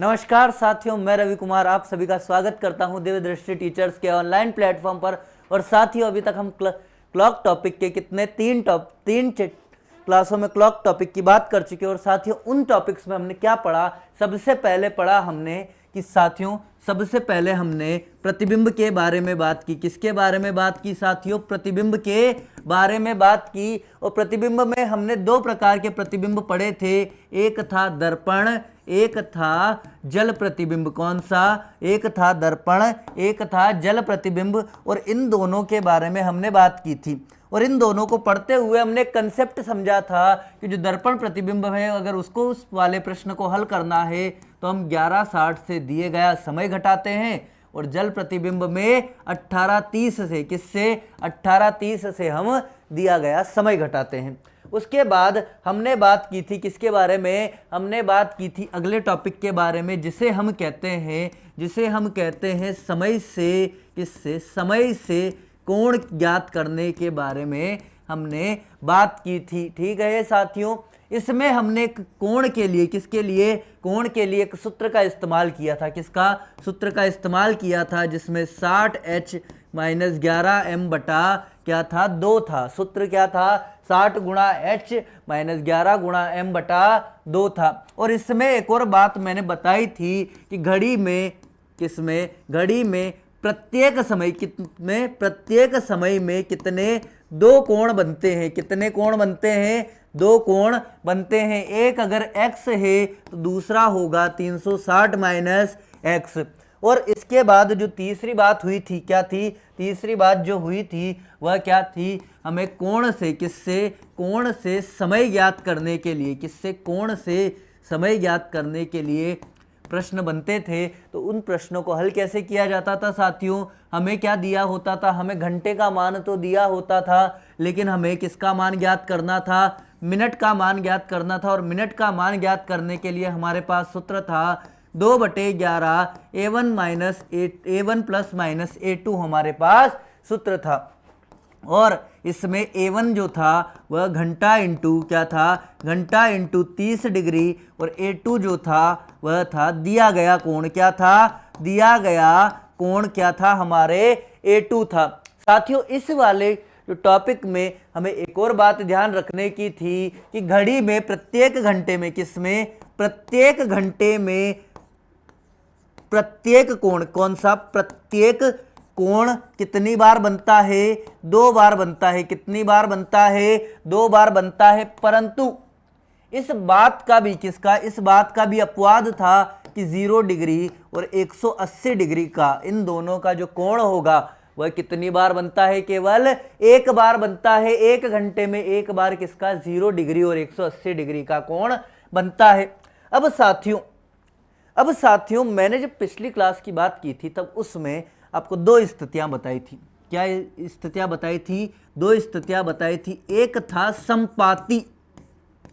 नमस्कार साथियों, मैं रवि कुमार आप सभी का स्वागत करता हूं दिव्य दृष्टि टीचर्स के ऑनलाइन प्लेटफॉर्म पर। और साथियों, अभी तक हम क्लॉक टॉपिक के तीन क्लासों में क्लॉक टॉपिक की बात कर चुके हैं। और साथियों, उन टॉपिक्स में हमने क्या पढ़ा? सबसे पहले पढ़ा हमने कि साथियों, सबसे पहले हमने प्रतिबिंब के बारे में बात की। किसके बारे में बात की साथियों? प्रतिबिंब के बारे में बात की। और प्रतिबिंब में हमने दो प्रकार के प्रतिबिंब पढ़े थे, एक था दर्पण, एक था जल प्रतिबिंब। कौन सा? एक था दर्पण, एक था जल प्रतिबिंब। और इन दोनों के बारे में हमने बात की थी। और इन दोनों को पढ़ते हुए हमने कंसेप्ट समझा था कि जो दर्पण प्रतिबिंब है, अगर उसको उस वाले प्रश्न को हल करना है तो हम 11:60 से दिए गया समय घटाते हैं। और जल प्रतिबिंब में 18:30 से, किससे? 18:30 से हम दिया गया समय घटाते हैं। उसके बाद हमने बात की थी किसके बारे में? हमने बात की थी अगले टॉपिक के बारे में, जिसे हम कहते हैं समय से, किससे? समय से कोण ज्ञात करने के बारे में हमने बात की थी। ठीक है साथियों, इसमें हमने कोण के लिए, किसके लिए? कोण के लिए एक सूत्र का इस्तेमाल किया था। किसका सूत्र का इस्तेमाल किया था? जिसमें 60h - 11m बटा क्या था? 2 था। सूत्र क्या था? 60 गुणा h - 11 गुणा m बटा 2 था। और इसमें एक और बात मैंने बताई थी कि घड़ी में, किसमें? घड़ी में प्रत्येक समय में कितने दो कोण बनते हैं? कितने कोण बनते हैं? दो कोण बनते हैं। एक अगर x है तो दूसरा होगा 360 - x। और इसके बाद जो तीसरी बात हुई थी, क्या थी? तीसरी बात जो हुई थी वह क्या थी? हमें कोण से, किससे? कोण से समय ज्ञात करने के लिए, किससे? कोण से समय ज्ञात करने के लिए प्रश्न बनते थे। तो उन प्रश्नों को हल कैसे किया जाता था साथियों? हमें क्या दिया होता था? हमें घंटे का मान तो दिया होता था, लेकिन हमें किसका मान ज्ञात करना था? मिनट का मान ज्ञात करना था। और मिनट का मान ज्ञात करने के लिए हमारे पास सूत्र था 2/11 A1 प्लस माइनस A2 हमारे पास सूत्र था। और इसमें A1 जो था वह घंटा इंटू क्या था? घंटा इंटू 30 डिग्री। और A2 जो था वह था दिया गया कोण। क्या था? दिया गया कोण क्या था? हमारे A2 था। साथियों, इस वाले जो टॉपिक में हमें एक और बात ध्यान रखने की थी कि घड़ी में प्रत्येक घंटे में, किसमें? प्रत्येक घंटे में प्रत्येक कोण, कौन सा? प्रत्येक कोण कितनी बार बनता है? 2 बार बनता है। कितनी बार बनता है? 2 बार बनता है। परंतु इस बात का भी, किसका? इस बात का भी अपवाद था कि 0 डिग्री और 180 डिग्री का, इन दोनों का जो कोण होगा वह कितनी बार बनता है? केवल एक बार बनता है। एक घंटे में एक बार किसका? 0 डिग्री और 180 डिग्री का कोण बनता है। अब साथियों, मैंने जब पिछली क्लास की बात की थी तब उसमें आपको दो स्थितियां बताई थी। क्या स्थितियां बताई थी? दो स्थितियां बताई थी। एक था संपाती।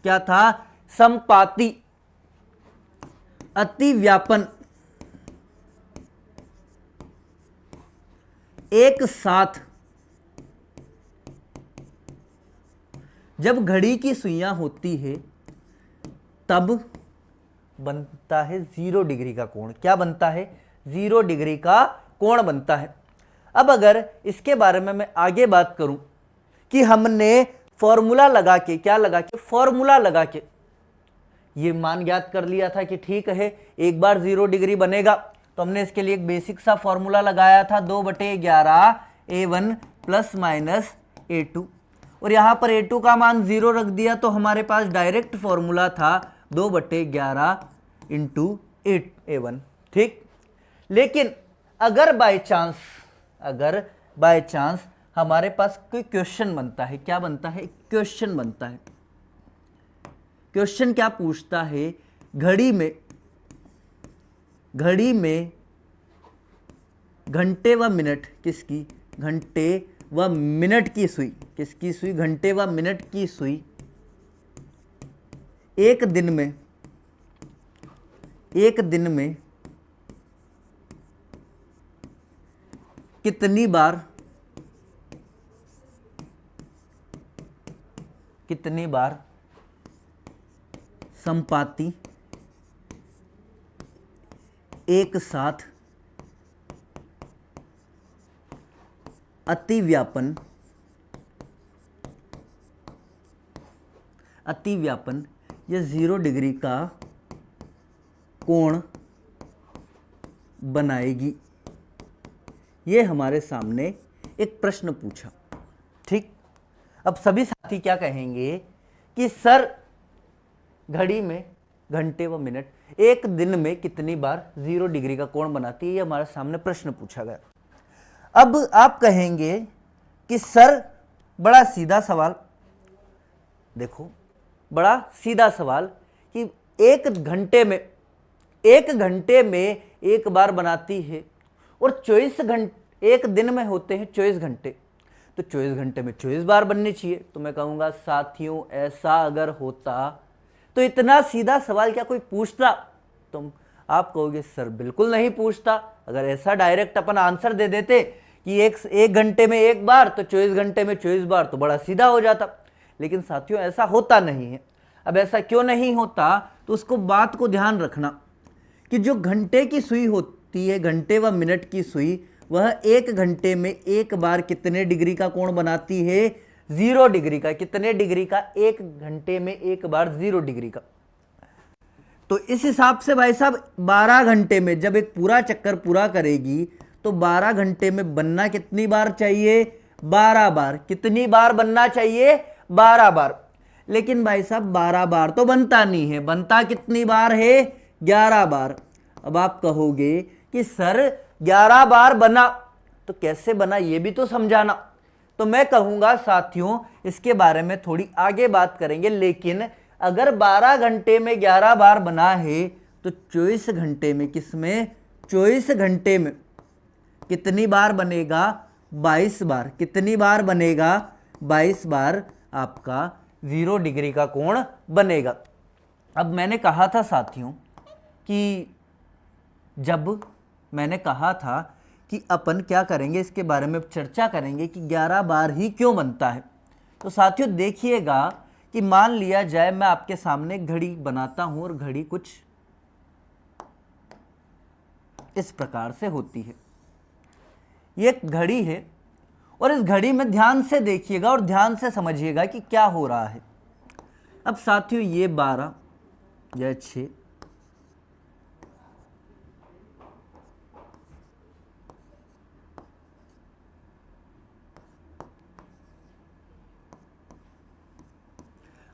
क्या था? संपाती। अतिव्यापन। एक साथ जब घड़ी की सुइयां होती है तब बनता है 0 डिग्री का कोण। क्या बनता है? 0 डिग्री का कोण बनता है। अब अगर इसके बारे में मैं आगे बात करूं कि हमने फॉर्मूला लगा के, क्या लगा के? फॉर्मूला लगा के ये मान ज्ञात कर लिया था कि ठीक है, एक बार 0 डिग्री बनेगा तो हमने इसके लिए एक बेसिक सा फॉर्मूला लगाया था 2/11 A1 प्लस माइनस A2। और यहां पर A2 का मान 0 रख दिया तो हमारे पास डायरेक्ट फॉर्मूला था 2/11 इंटू A1। ठीक। लेकिन अगर बाय चांस हमारे पास कोई क्वेश्चन बनता है, क्या बनता है? क्वेश्चन बनता है। क्वेश्चन क्या पूछता है? घड़ी में घंटे व मिनट, किसकी? घंटे व मिनट की सुई। किसकी सुई? घंटे व मिनट की सुई एक दिन में कितनी बार संपाती एक साथ अतिव्यापन या 0 डिग्री का कोण बनाएगी। ये हमारे सामने एक प्रश्न पूछा। ठीक, अब सभी साथी क्या कहेंगे कि सर घड़ी में घंटे व मिनट एक दिन में कितनी बार 0 डिग्री का कोण बनाती है, ये हमारे सामने प्रश्न पूछा गया। अब आप कहेंगे कि सर बड़ा सीधा सवाल, देखो बड़ा सीधा सवाल कि एक घंटे में एक बार बनाती है और 24 घंटे एक दिन में होते हैं 24 घंटे, तो 24 घंटे में 24 बार बननी चाहिए। तो मैं कहूँगा साथियों ऐसा अगर होता तो इतना सीधा सवाल क्या कोई पूछता? तुम आप कहोगे सर बिल्कुल नहीं पूछता। अगर ऐसा डायरेक्ट अपन आंसर दे देते कि एक घंटे में एक बार तो 24 घंटे में 24 बार तो बड़ा सीधा हो जाता। लेकिन साथियों ऐसा होता नहीं है। अब ऐसा क्यों नहीं होता? तो उसको बात को ध्यान रखना कि जो घंटे की सुई होती है, घंटे व मिनट की सुई, वह एक घंटे में एक बार कितने डिग्री का कोण बनाती है? 0 डिग्री का। कितने डिग्री का? एक घंटे में एक बार 0 डिग्री का। तो इस हिसाब से भाई साहब 12 घंटे में जब एक पूरा चक्कर पूरा करेगी तो 12 घंटे में बनना कितनी बार चाहिए? 12 बार। कितनी बार बनना चाहिए? 12 बार। लेकिन भाई साहब 12 बार तो बनता नहीं है, बनता कितनी बार है? 11 बार। अब आप कहोगे कि सर 11 बार बना, तो कैसे बना ये भी तो समझाना। तो मैं कहूंगा साथियों इसके बारे में थोड़ी आगे बात करेंगे, लेकिन अगर 12 घंटे में 11 बार बना है तो 24 घंटे में किसमें? 24 घंटे में कितनी बार बनेगा? 22 बार। कितनी बार बनेगा? 22 बार आपका 0 डिग्री का कोण बनेगा। अब मैंने कहा था साथियों कि जब मैंने कहा था कि अपन क्या करेंगे, इसके बारे में चर्चा करेंगे कि 11 बार ही क्यों बनता है। तो साथियों देखिएगा कि मान लिया जाए मैं आपके सामने घड़ी बनाता हूं और घड़ी कुछ इस प्रकार से होती है। ये एक घड़ी है और इस घड़ी में ध्यान से देखिएगा और ध्यान से समझिएगा कि क्या हो रहा है। अब साथियों ये 12 या 6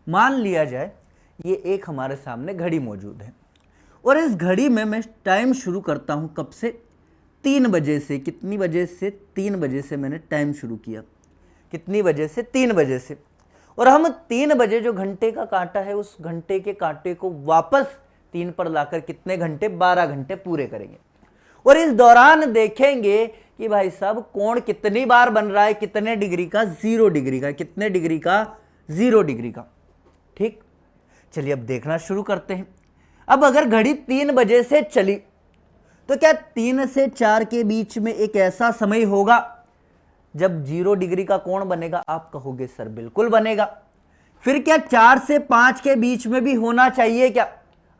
मान लिया जाए ये एक हमारे सामने घड़ी मौजूद है और इस घड़ी में मैं टाइम शुरू करता हूं कब से? 3 बजे से। कितनी बजे से? 3 बजे से मैंने टाइम शुरू किया। कितनी बजे से? 3 बजे से। और हम 3 बजे जो घंटे का कांटा है उस घंटे के कांटे को वापस 3 पर लाकर कितने घंटे? 12 घंटे पूरे करेंगे। और इस दौरान देखेंगे कि भाई साहब कोण कितनी बार बन रहा है? कितने डिग्री का? 0 डिग्री का। कितने डिग्री का? 0 डिग्री का। ठीक, चलिए अब देखना शुरू करते हैं। अब अगर घड़ी 3 बजे से चली तो क्या 3 से 4 के बीच में एक ऐसा समय होगा जब 0 डिग्री का कोण बनेगा? आप कहोगे सर बिल्कुल बनेगा। फिर क्या 4 से 5 के बीच में भी होना चाहिए क्या?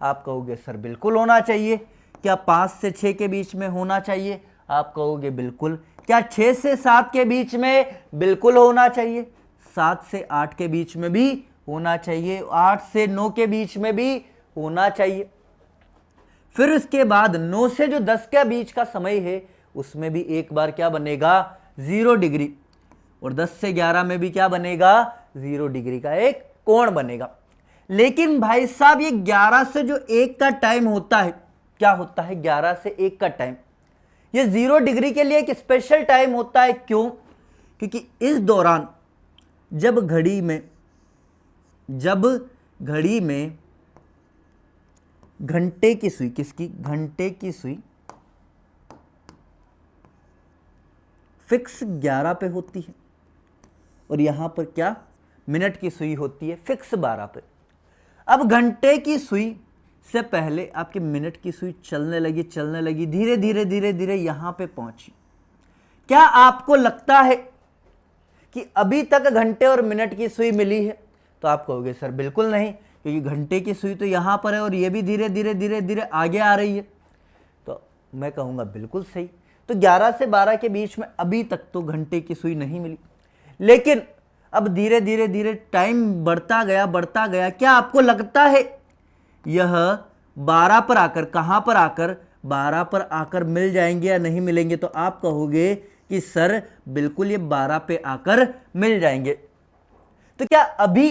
आप कहोगे सर बिल्कुल होना चाहिए। क्या 5 से 6 के बीच में होना चाहिए? आप कहोगे बिल्कुल। क्या 6 से 7 के बीच में? बिल्कुल होना चाहिए। 7 से 8 के बीच में भी होना चाहिए। 8 से 9 के बीच में भी होना चाहिए। फिर उसके बाद 9 से जो 10 के बीच का समय है उसमें भी एक बार क्या बनेगा? 0 डिग्री। और 10 से 11 में भी क्या बनेगा? 0 डिग्री का एक कोण बनेगा। लेकिन भाई साहब ये 11 से जो 1 का टाइम होता है, क्या होता है? 11 से 1 का टाइम, ये 0 डिग्री के लिए एक स्पेशल टाइम होता है। क्यों? क्योंकि इस दौरान जब घड़ी में घंटे की सुई, किसकी? घंटे की सुई फिक्स 11 पे होती है और यहां पर क्या? मिनट की सुई होती है फिक्स 12 पे। अब घंटे की सुई से पहले आपकी मिनट की सुई चलने लगी, धीरे धीरे यहां पे पहुंची। क्या आपको लगता है कि अभी तक घंटे और मिनट की सुई मिली है? तो आप कहोगे सर बिल्कुल नहीं, क्योंकि घंटे की सुई तो यहां पर है और ये भी धीरे धीरे आगे आ रही है। तो मैं कहूँगा बिल्कुल सही। तो 11 से 12 के बीच में अभी तक तो घंटे की सुई नहीं मिली, लेकिन अब धीरे धीरे धीरे टाइम बढ़ता गया। क्या आपको लगता है यह 12 पर आकर, कहाँ पर आकर, 12 पर आकर मिल जाएंगे या नहीं मिलेंगे? तो आप कहोगे कि सर बिल्कुल ये 12 पे आकर मिल जाएंगे। तो क्या अभी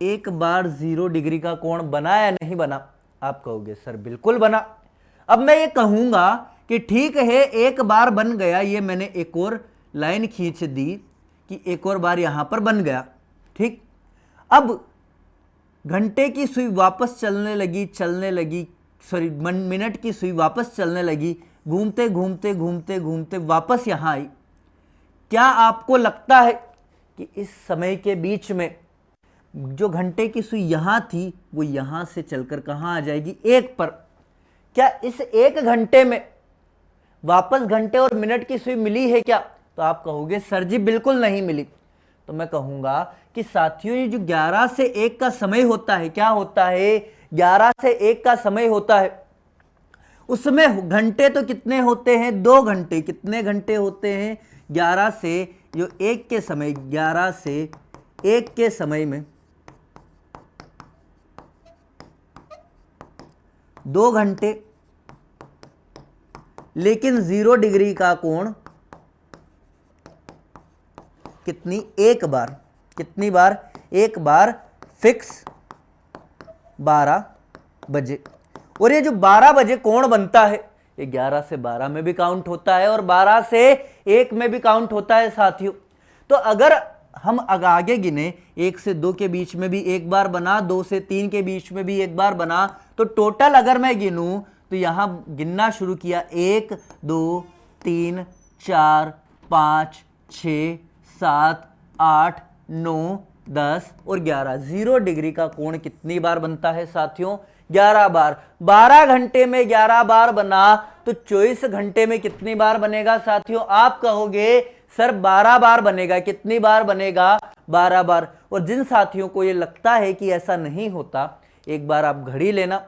एक बार 0 डिग्री का कोण बना या नहीं बना? आप कहोगे सर बिल्कुल बना। अब मैं ये कहूंगा कि ठीक है, एक बार बन गया, ये मैंने एक और लाइन खींच दी कि एक और बार यहां पर बन गया, ठीक। अब घंटे की सुई वापस चलने लगी, सॉरी मिनट की सुई वापस चलने लगी, घूमते घूमते घूमते घूमते वापस यहां आई। क्या आपको लगता है कि इस समय के बीच में जो घंटे की सुई यहां थी वो यहां से चलकर कहां आ जाएगी? 1 पर। क्या इस 1 घंटे में वापस घंटे और मिनट की सुई मिली है क्या? तो आप कहोगे सर जी बिल्कुल नहीं मिली। तो मैं कहूंगा कि साथियों ये जो 11 से 1 का समय होता है, क्या होता है? 11 से 1 का समय होता है, उसमें घंटे तो कितने होते हैं? 2 घंटे। कितने घंटे होते हैं? 11 से जो 1 के समय, 11 से 1 के समय में 2 घंटे, लेकिन 0 डिग्री का कोण कितनी? 1 बार। कितनी बार? 1 बार फिक्स 12 बजे। और ये जो 12 बजे कोण बनता है ये 11 से 12 में भी काउंट होता है और 12 से 1 में भी काउंट होता है साथियों। तो अगर हम आगे गिने, 1 से 2 के बीच में भी 1 बार बना, 2 से 3 के बीच में भी 1 बार बना, तो टोटल अगर मैं गिनूं तो यहां गिनना शुरू किया, 1 2 3 4 5 6 7 8 9 10 और 11। 0 डिग्री का कोण कितनी बार बनता है साथियों? 11 बार। 12 घंटे में 11 बार बना तो 24 घंटे में कितनी बार बनेगा साथियों? आप कहोगे सर 12 बार बनेगा। कितनी बार बनेगा? 12 बार। और जिन साथियों को ये लगता है कि ऐसा नहीं होता, एक बार आप घड़ी लेना,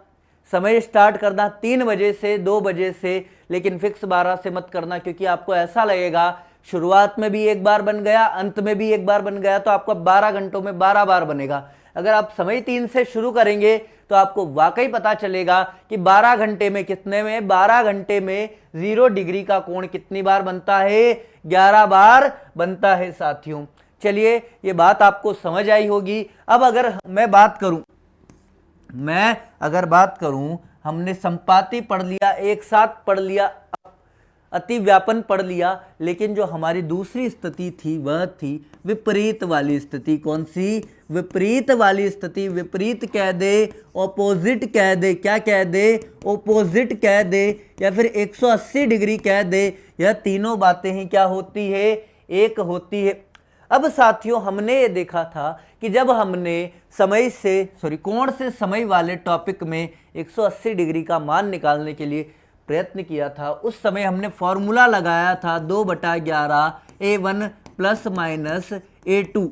समय स्टार्ट करना 3 बजे से 2 बजे से, लेकिन फिक्स 12 से मत करना, क्योंकि आपको ऐसा लगेगा शुरुआत में भी 1 बार बन गया, अंत में भी 1 बार बन गया, तो आपको 12 घंटों में 12 बार बनेगा। अगर आप समय 3 से शुरू करेंगे तो आपको वाकई पता चलेगा कि 12 घंटे में कितने में, 12 घंटे में 0 डिग्री का कोण कितनी बार बनता है? 11 बार बनता है साथियों। चलिए ये बात आपको समझ आई होगी। अब अगर मैं बात करूं, हमने संपाती पढ़ लिया, एक साथ पढ़ लिया, अतिव्यापन पढ़ लिया, लेकिन जो हमारी दूसरी स्थिति थी वह थी विपरीत वाली स्थिति। कौन सी? विपरीत वाली स्थिति। विपरीत कह दे, ऑपोजिट कह दे, क्या कह दे? ऑपोजिट कह दे, या फिर 180 डिग्री कह दे। यह तीनों बातें ही क्या होती है? एक होती है। अब साथियों हमने ये देखा था कि जब हमने कोण से समय वाले टॉपिक में 180 डिग्री का मान निकालने के लिए प्रयत्न किया था, उस समय हमने फॉर्मूला लगाया था 2/11 A1 प्लस माइनस A2,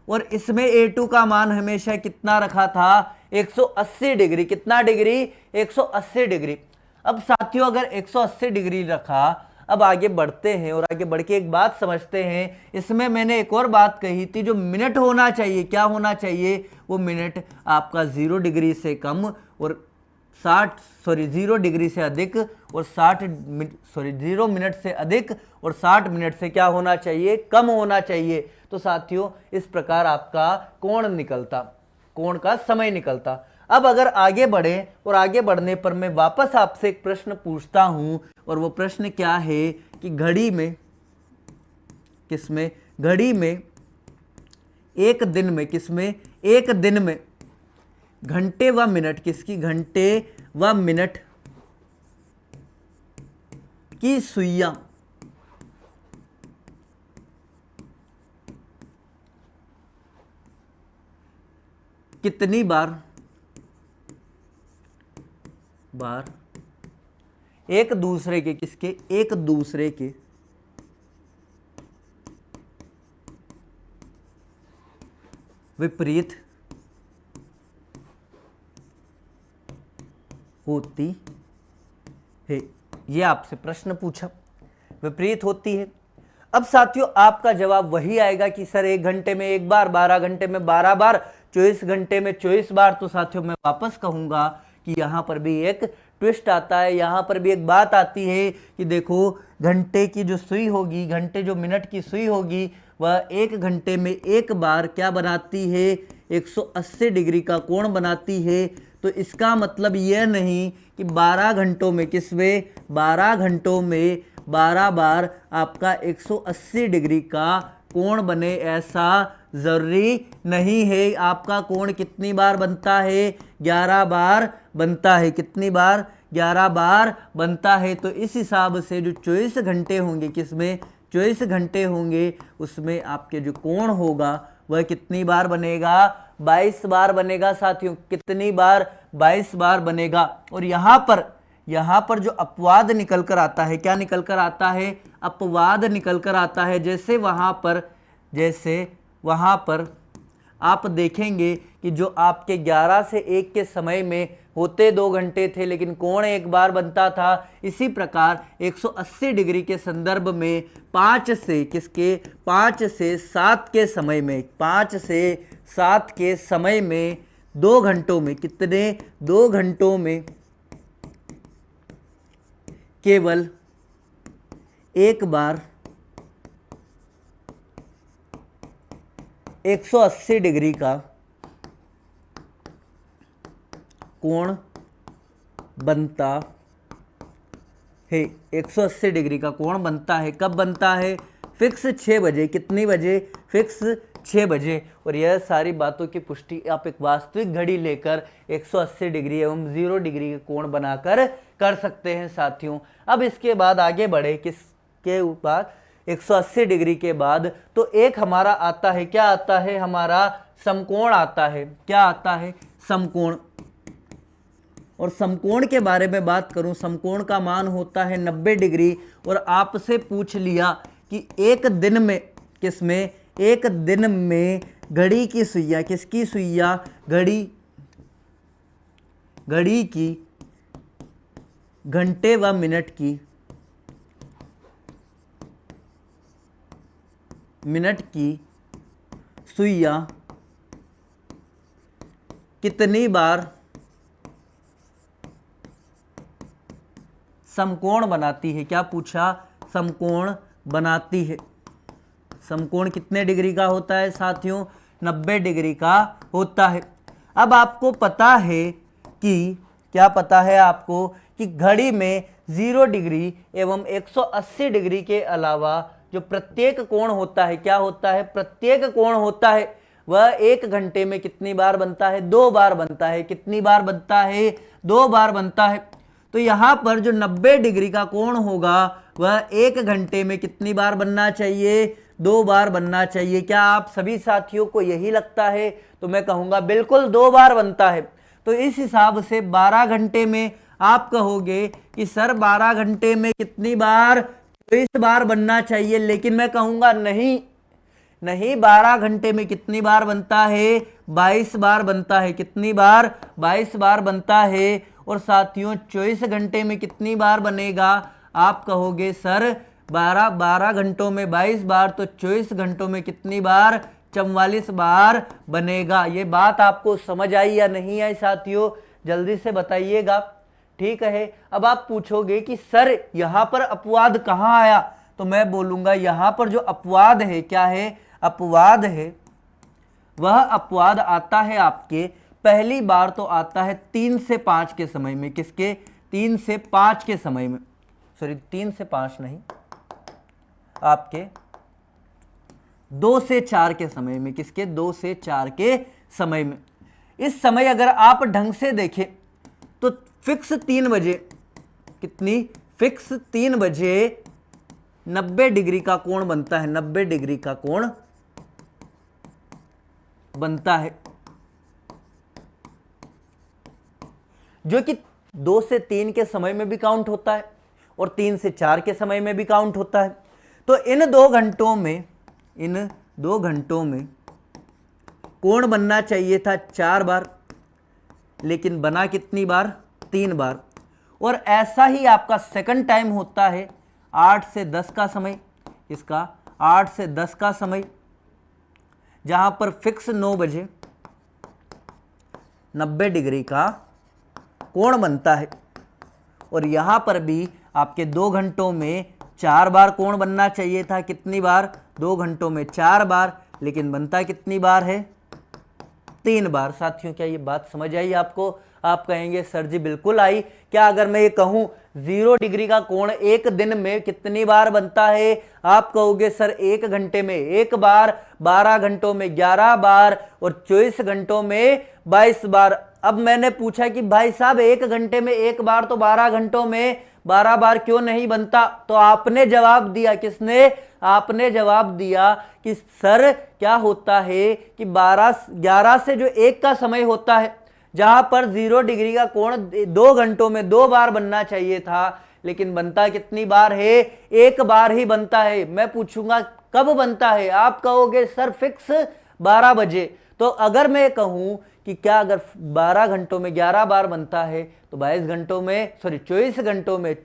और इसमें A2 का मान हमेशा कितना रखा था? 180 डिग्री। कितना डिग्री? 180 डिग्री। अब साथियों अगर 180 डिग्री रखा, अब आगे बढ़ते हैं और आगे बढ़ के एक बात समझते हैं। इसमें मैंने एक और बात कही थी, जो मिनट होना चाहिए, क्या होना चाहिए? वो मिनट आपका 0 डिग्री से कम और 0 डिग्री से अधिक और 0 मिनट से अधिक और 60 मिनट से क्या होना चाहिए? कम होना चाहिए। तो साथियों इस प्रकार आपका कोण निकलता, कोण का समय निकलता। अब अगर आगे बढ़े और आगे बढ़ने पर मैं वापस आपसे एक प्रश्न पूछता हूं, और वो प्रश्न क्या है कि घड़ी में, किसमें? घड़ी में एक दिन में, किसमें? एक दिन में घंटे व मिनट, किसकी? घंटे व मिनट की सुइयां कितनी बार एक दूसरे के, किसके? एक दूसरे के विपरीत होती है। ये आपसे प्रश्न पूछा, विपरीत होती है। अब साथियों आपका जवाब वही आएगा कि सर 1 घंटे में 1 बार, 12 घंटे में 12 बार, 24 घंटे में 24 बार। तो साथियों मैं वापस कहूंगा कि यहाँ पर भी एक ट्विस्ट आता है, यहाँ पर भी एक बात आती है कि देखो घंटे की जो सुई होगी, घंटे जो मिनट की सुई होगी, वह 1 घंटे में 1 बार क्या बनाती है, 180 डिग्री का कोण बनाती है। तो इसका मतलब यह नहीं कि 12 घंटों में, किसमें, 12 घंटों में 12 बार आपका 180 डिग्री का कोण बने, ऐसा जरूरी नहीं है। आपका कोण कितनी बार बनता है, 11 बार बनता है। कितनी बार, 11 बार बनता है। तो इस हिसाब से जो 24 घंटे होंगे, किसमें, 24 घंटे होंगे, उसमें आपके जो कोण होगा वह कितनी बार बनेगा, 22 बार बनेगा साथियों। कितनी बार, 22 बार बनेगा। और यहाँ पर जो अपवाद निकल कर आता है, क्या निकल कर आता है, अपवाद निकल कर आता है। जैसे वहाँ पर आप देखेंगे कि जो आपके 11 से 1 के समय में होते 2 घंटे थे, लेकिन कोण 1 बार बनता था। इसी प्रकार 180 डिग्री के संदर्भ में 5 से 7 के समय में, 5 से 7 के समय में 2 घंटों में, कितने, 2 घंटों में केवल 1 बार 180 डिग्री का कोण बनता है। 180 डिग्री का कोण बनता है। कब बनता है, फिक्स 6 बजे। कितनी बजे, फिक्स 6 बजे। और यह सारी बातों की पुष्टि आप एक वास्तविक घड़ी लेकर 180 डिग्री एवं 0 डिग्री के कोण बनाकर कर सकते हैं साथियों। अब इसके बाद आगे बढ़े, किसके ऊपर, 180 डिग्री के बाद तो एक हमारा आता है, क्या आता है, हमारा समकोण आता है। क्या आता है, समकोण। और समकोण के बारे में बात करूं, समकोण का मान होता है 90 डिग्री। और आपसे पूछ लिया कि एक दिन में, किसमें, एक दिन में घड़ी की सुइयां, किसकी सुइयां, घड़ी की घंटे व मिनट की सुइयां कितनी बार समकोण बनाती है। क्या पूछा, समकोण बनाती है। समकोण कितने डिग्री का होता है साथियों, 90 डिग्री का होता है। अब आपको पता है कि, क्या पता है आपको कि घड़ी में 0 डिग्री एवं 180 डिग्री के अलावा जो प्रत्येक कोण होता है, क्या होता है, प्रत्येक कोण होता है, वह 1 घंटे में कितनी बार बनता है, 2 बार बनता है। कितनी बार बनता है, 2 बार बनता है। तो यहां पर जो 90 डिग्री का कोण होगा वह 1 घंटे में कितनी बार बनना चाहिए, 2 बार बनना चाहिए। क्या आप सभी साथियों को यही लगता है? तो मैं कहूंगा बिल्कुल 2 बार बनता है। तो इस हिसाब से 12 घंटे में आप कहोगे कि सर 12 घंटे में कितनी बार, 24 बार बनना चाहिए। लेकिन मैं कहूंगा नहीं, 12 घंटे में कितनी बार बनता है, 22 बार बनता है। कितनी बार, 22 बार बनता है। और साथियों 24 घंटे में कितनी बार बनेगा, आप कहोगे सर 12 घंटों में 22 बार, तो 24 घंटों में कितनी बार, 44 बार बनेगा। ये बात आपको समझ आई या नहीं आई साथियों, जल्दी से बताइएगा। ठीक है। अब आप पूछोगे कि सर यहां पर अपवाद कहां आया, तो मैं बोलूंगा यहां पर जो अपवाद है, क्या है, अपवाद है, वह अपवाद आता है आपके, पहली बार तो आता है 3 से 5 के समय में। किसके, 3 से 5 के समय में, सॉरी 3 से 5 नहीं, आपके 2 से 4 के समय में। किसके, 2 से 4 के समय में। इस समय अगर आप ढंग से देखें तो फिक्स 3 बजे, कितनी, फिक्स 3 बजे 90 डिग्री का कोण बनता है। 90 डिग्री का कोण बनता है, जो कि 2 से 3 के समय में भी काउंट होता है और 3 से 4 के समय में भी काउंट होता है। तो इन 2 घंटों में कोण बनना चाहिए था 4 बार, लेकिन बना कितनी बार, 3 बार। और ऐसा ही आपका सेकंड टाइम होता है 8 से 10 का समय, इसका 8 से 10 का समय, जहां पर फिक्स 9 बजे 90 डिग्री का कोण बनता है। और यहां पर भी आपके 2 घंटों में 4 बार कोण बनना चाहिए था। कितनी बार? 2 घंटों में 4 बार, लेकिन बनता कितनी बार है? 3 बार। साथियों, क्या ये बात समझ आई आपको? आप कहेंगे सर जी बिल्कुल आई। क्या अगर मैं ये कहूं 0 डिग्री का कोण एक दिन में कितनी बार बनता है? आप कहोगे सर 1 घंटे में 1 बार, 12 घंटों में 11 बार और 24 घंटों में 22 बार। अब मैंने पूछा कि भाई साहब 1 घंटे में 1 बार तो 12 घंटों में 12 बार क्यों नहीं बनता? तो आपने जवाब दिया, किसने? आपने जवाब दिया कि सर क्या होता है कि 11 से जो 1 का समय होता है, जहां पर 0 डिग्री का कोण 2 घंटों में 2 बार बनना चाहिए था, लेकिन बनता कितनी बार है? 1 बार ही बनता है। मैं पूछूंगा कब बनता है? आप कहोगे सर फिक्स 12 बजे। तो अगर मैं कहूं कि क्या अगर 12 घंटों में 11 बार बनता है तो 24 घंटों में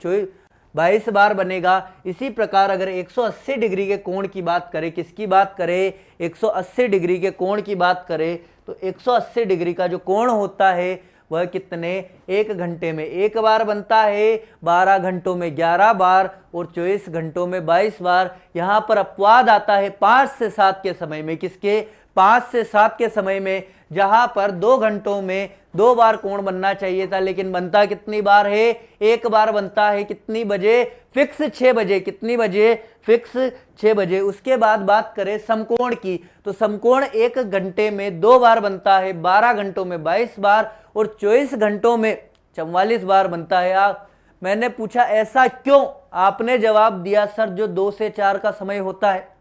22 बार बनेगा। इसी प्रकार अगर 180 डिग्री के कोण की बात करें, किसकी बात करें? 180 डिग्री के कोण की बात करें तो 180 डिग्री का जो कोण होता है वह कितने? 1 घंटे में 1 बार बनता है, 12 घंटों में 11 बार और 24 घंटों में 22 बार। यहां पर अपवाद आता है 5 से 7 के समय में। किसके? 5 से 7 के समय में, जहां पर 2 घंटों में 2 बार कोण बनना चाहिए था, लेकिन बनता कितनी बार है? 1 बार बनता है। कितनी बजे? फिक्स 6 बजे। कितनी बजे? फिक्स 6 बजे। उसके बाद बात करें समकोण की, तो समकोण 1 घंटे में 2 बार बनता है, 12 घंटों में 22 बार और 24 घंटों में 44 बार बनता है। मैंने पूछा ऐसा क्यों? आपने जवाब दिया सर जो 2 से 4 का समय होता है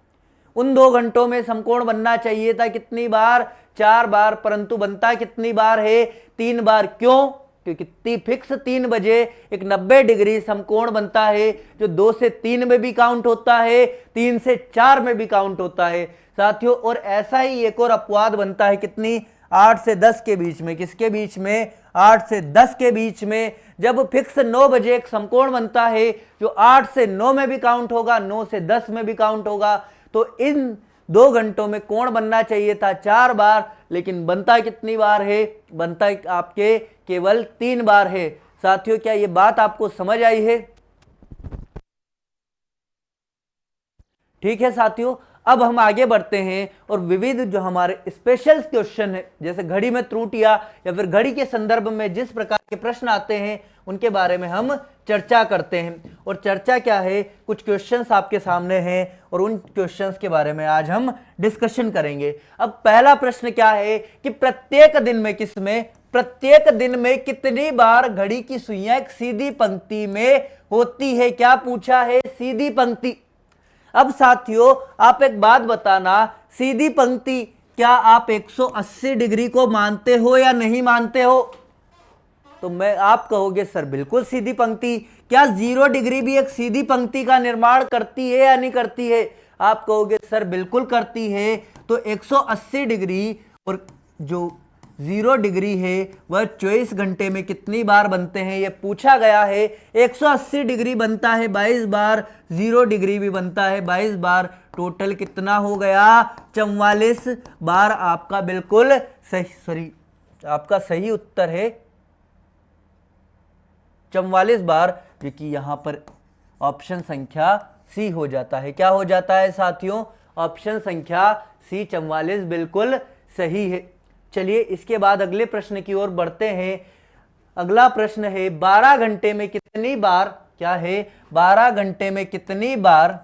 उन 2 घंटों में समकोण बनना चाहिए था। कितनी बार? 4 बार, परंतु बनता कितनी बार है? 3 बार। क्यों? क्योंकि फिक्स 3 बजे एक 90 डिग्री समकोण बनता है, जो 2 से 3 में भी काउंट होता है, 3 से 4 में भी काउंट होता है साथियों। और ऐसा ही एक और अपवाद बनता है, कितनी? 8 से 10 के बीच में। किसके बीच में? 8 से 10 के बीच में, जब फिक्स 9 बजे एक समकोण बनता है जो 8 से 9 में भी काउंट होगा, 9 से 10 में भी काउंट होगा। तो इन 2 घंटों में कोण बनना चाहिए था 4 बार, लेकिन बनता कितनी बार है? बनता आपके केवल 3 बार है। साथियों, क्या ये बात आपको समझ आई है? ठीक है साथियों, अब हम आगे बढ़ते हैं और विविध जो हमारे स्पेशल क्वेश्चन है, जैसे घड़ी में त्रुटियां या फिर घड़ी के संदर्भ में जिस प्रकार के प्रश्न आते हैं उनके बारे में हम चर्चा करते हैं। और चर्चा क्या है? कुछ क्वेश्चंस आपके सामने हैं और उन क्वेश्चंस के बारे में आज हम डिस्कशन करेंगे। अब पहला प्रश्न क्या है कि प्रत्येक दिन में कितनी बार घड़ी की सुइयां एक सीधी पंक्ति में होती है? क्या पूछा है? सीधी पंक्ति। अब साथियों आप एक बात बताना, सीधी पंक्ति क्या आप 180 डिग्री को मानते हो या नहीं मानते हो? तो आप कहोगे सर बिल्कुल सीधी पंक्ति। क्या 0 डिग्री भी एक सीधी पंक्ति का निर्माण करती है या नहीं करती है? आप कहोगे सर बिल्कुल करती है। तो 180 डिग्री और जो 0 डिग्री है वह 24 घंटे में कितनी बार बनते हैं ये पूछा गया है। 180 डिग्री बनता है 22 बार, 0 डिग्री भी बनता है 22 बार, टोटल कितना हो गया? 44 बार। आपका बिल्कुल सही, आपका सही उत्तर है 44 बार, जो कि यहां पर ऑप्शन संख्या सी हो जाता है। क्या हो जाता है साथियों? ऑप्शन संख्या सी 44 बिल्कुल सही है। चलिए इसके बाद अगले प्रश्न की ओर बढ़ते हैं। अगला प्रश्न है 12 घंटे में कितनी बार, क्या है? 12 घंटे में कितनी बार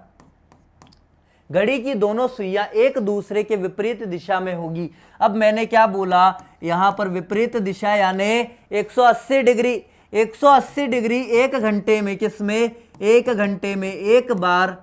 घड़ी की दोनों सुइयां एक दूसरे के विपरीत दिशा में होगी? अब मैंने क्या बोला? यहां पर विपरीत दिशा यानी 180 डिग्री। 180 डिग्री 1 घंटे में, किसमें? 1 घंटे में 1 बार।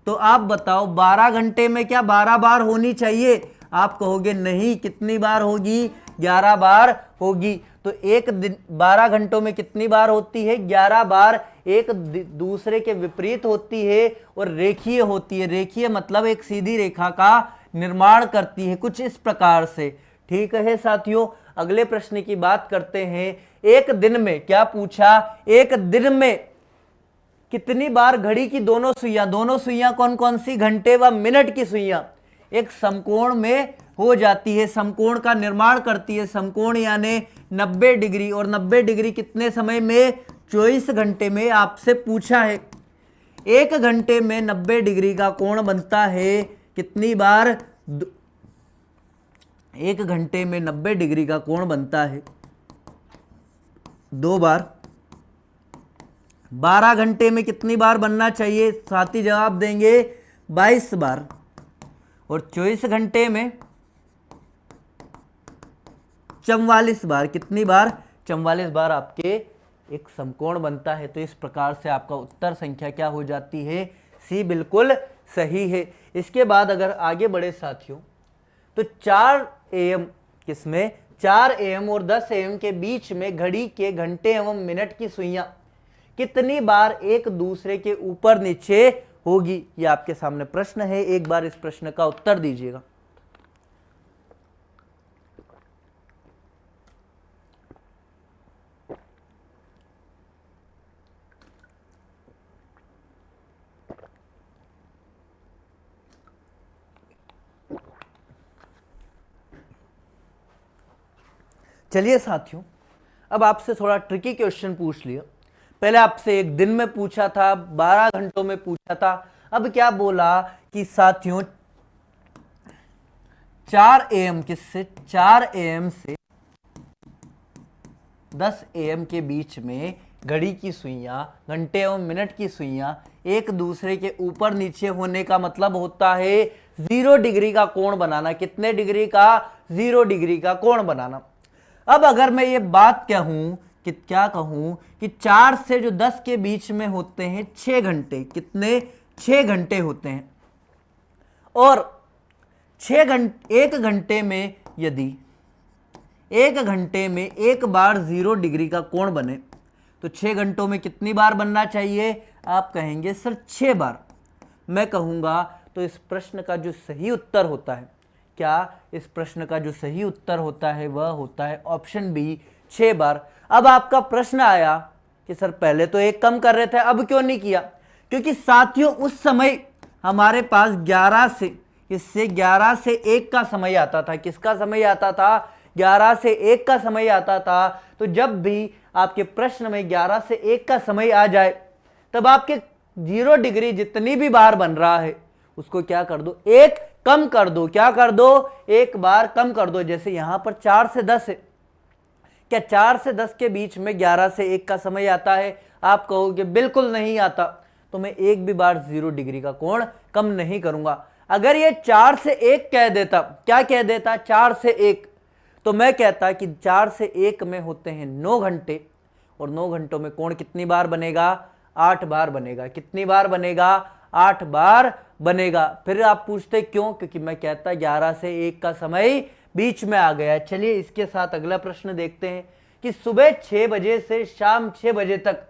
तो आप बताओ 12 घंटे में क्या 12 बार होनी चाहिए? आप कहोगे नहीं, कितनी बार होगी? 11 बार होगी। तो एक दिन 12 घंटों में कितनी बार होती है? 11 बार। एक दूसरे के विपरीत होती है और रेखीय होती है। रेखीय मतलब एक सीधी रेखा का निर्माण करती है कुछ इस प्रकार से। ठीक है साथियों, अगले प्रश्न की बात करते हैं। एक दिन में, क्या पूछा, एक दिन में कितनी बार घड़ी की दोनों सुइयां कौन कौन सी, घंटे व मिनट की सुइयां एक समकोण में हो जाती है, समकोण का निर्माण करती है। समकोण यानी 90 डिग्री, और 90 डिग्री कितने समय में, 24 घंटे में आपसे पूछा है। एक घंटे में 90 डिग्री का कोण बनता है कितनी बार, एक घंटे में 90 डिग्री का कोण बनता है 2 बार। 12 घंटे में कितनी बार बनना चाहिए, साथी जवाब देंगे 22 बार। और 24 घंटे में 44 बार, कितनी बार, 44 बार आपके एक समकोण बनता है। तो इस प्रकार से आपका उत्तर संख्या क्या हो जाती है, सी बिल्कुल सही है। इसके बाद अगर आगे बढ़े साथियों, तो 4 AM किसमें, 4 AM और 10 AM के बीच में घड़ी के घंटे एवं मिनट की सुइयां कितनी बार एक दूसरे के ऊपर नीचे होगी, ये आपके सामने प्रश्न है। एक बार इस प्रश्न का उत्तर दीजिएगा। चलिए साथियों, अब आपसे थोड़ा ट्रिकी क्वेश्चन पूछ लिया। पहले आपसे एक दिन में पूछा था, 12 घंटों में पूछा था। अब क्या बोला कि साथियों 4 AM किससे, 4 AM से 10 AM के बीच में घड़ी की सुइयां, घंटे एवं मिनट की सुइयां एक दूसरे के ऊपर नीचे होने का मतलब होता है 0 डिग्री का कोण बनाना। कितने डिग्री का, 0 डिग्री का कोण बनाना। अब अगर मैं ये बात कहूं कि क्या कहूं कि 4 से जो 10 के बीच में होते हैं 6 घंटे, कितने, 6 घंटे होते हैं। और 6 घंटे, 1 घंटे में यदि 1 घंटे में एक बार 0 डिग्री का कोण बने तो 6 घंटों में कितनी बार बनना चाहिए, आप कहेंगे सर 6 बार। मैं कहूंगा तो इस प्रश्न का जो सही उत्तर होता है, क्या इस प्रश्न का जो सही उत्तर होता है वह होता है ऑप्शन बी, 6 बार। अब आपका प्रश्न आया कि सर पहले तो एक कम कर रहे थे, अब क्यों नहीं किया, क्योंकि साथियों उस समय हमारे पास 11 से, इससे 11 से 1 का समय आता था। किसका समय आता था, 11 से 1 का समय आता था। तो जब भी आपके प्रश्न में 11 से 1 का समय आ जाए, तब आपके 0 डिग्री जितनी भी बार बन रहा है उसको क्या कर दो, एक कम कर दो। क्या कर दो, एक बार कम कर दो। जैसे यहां पर 4 से 10 है, क्या 4 से 10 के बीच में 11 से 1 का समय आता है, आप कहोगे बिल्कुल नहीं आता। तो मैं एक भी बार 0 डिग्री का कोण कम नहीं करूंगा। अगर ये 4 से 1 कह देता, क्या कह देता, 4 से 1, तो मैं कहता कि 4 से 1 में होते हैं 9 घंटे, और 9 घंटों में कोण कितनी बार बनेगा, 8 बार बनेगा। कितनी बार बनेगा, 8 बार बनेगा। फिर आप पूछते क्यों, क्योंकि मैं कहता 11 से 1 का समय बीच में आ गया है। चलिए इसके साथ अगला प्रश्न देखते हैं कि सुबह 6 बजे से शाम 6 बजे तक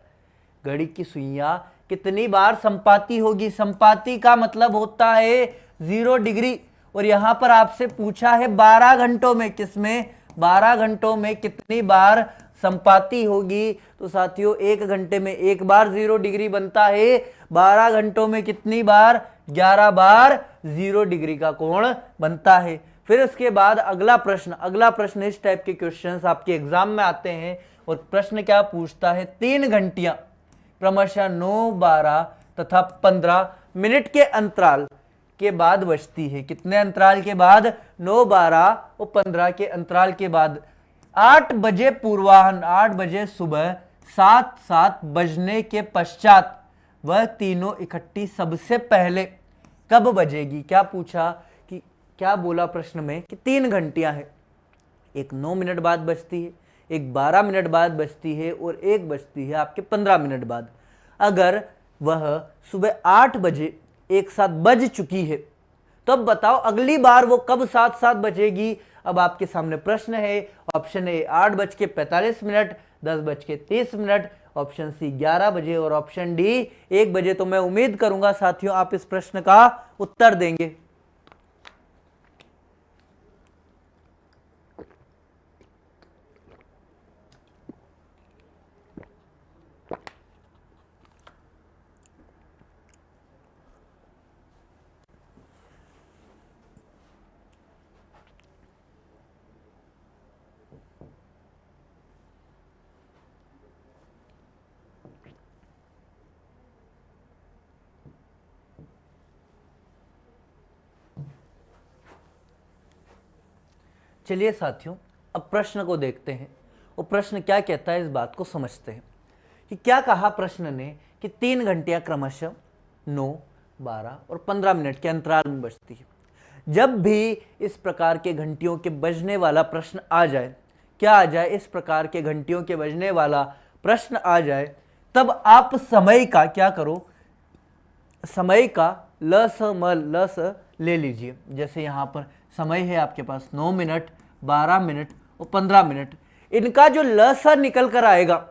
घड़ी की सुइयां कितनी बार संपाती होगी। संपाती का मतलब होता है 0 डिग्री, और यहां पर आपसे पूछा है 12 घंटों में, किसमें, 12 घंटों में कितनी बार संपाती होगी। तो साथियों 1 घंटे में एक बार 0 डिग्री बनता है, 12 घंटों में कितनी बार, 11 बार 0 डिग्री का कोण बनता है। फिर उसके बाद अगला प्रश्न इस टाइप के क्वेश्चंस आपके एग्जाम में आते हैं। और प्रश्न क्या पूछता है, 3 घंटियां क्रमशः 9, 12 तथा 15 मिनट के अंतराल के बाद बजती है। कितने अंतराल के बाद, 9, 12 और 15 के अंतराल के बाद 8 बजे पूर्वाह्न, 8 बजे सुबह, 7 बजने के पश्चात वह तीनों इकट्ठी सबसे पहले कब बजेगी। क्या पूछा कि, क्या बोला प्रश्न में कि 3 घंटियां हैं, एक 9 मिनट बाद बजती है, एक 12 मिनट बाद बजती है, और एक बजती है आपके 15 मिनट बाद। अगर वह सुबह 8 बजे एक साथ बज चुकी है, तो अब बताओ अगली बार वो कब साथ बजेगी। अब आपके सामने प्रश्न है, ऑप्शन ए 8:45, 10:30, ऑप्शन सी 11 बजे, और ऑप्शन डी 1 बजे। तो मैं उम्मीद करूंगा साथियों आप इस प्रश्न का उत्तर देंगे। चलिए साथियों, अब प्रश्न को देखते हैं। वो प्रश्न क्या कहता है, इस बात को समझते हैं कि क्या कहा प्रश्न ने कि 3 घंटियां क्रमशः 9, 12 और 15 मिनट के अंतराल में बजती है। जब भी इस प्रकार के घंटियों के बजने वाला प्रश्न आ जाए, क्या आ जाए, इस प्रकार के घंटियों के बजने वाला प्रश्न आ जाए, तब आप समय का क्या करो, समय का ल स ले लीजिए। जैसे यहाँ पर समय है आपके पास 9 मिनट, 12 मिनट और 15 मिनट। इनका जो ल स निकल कर आएगा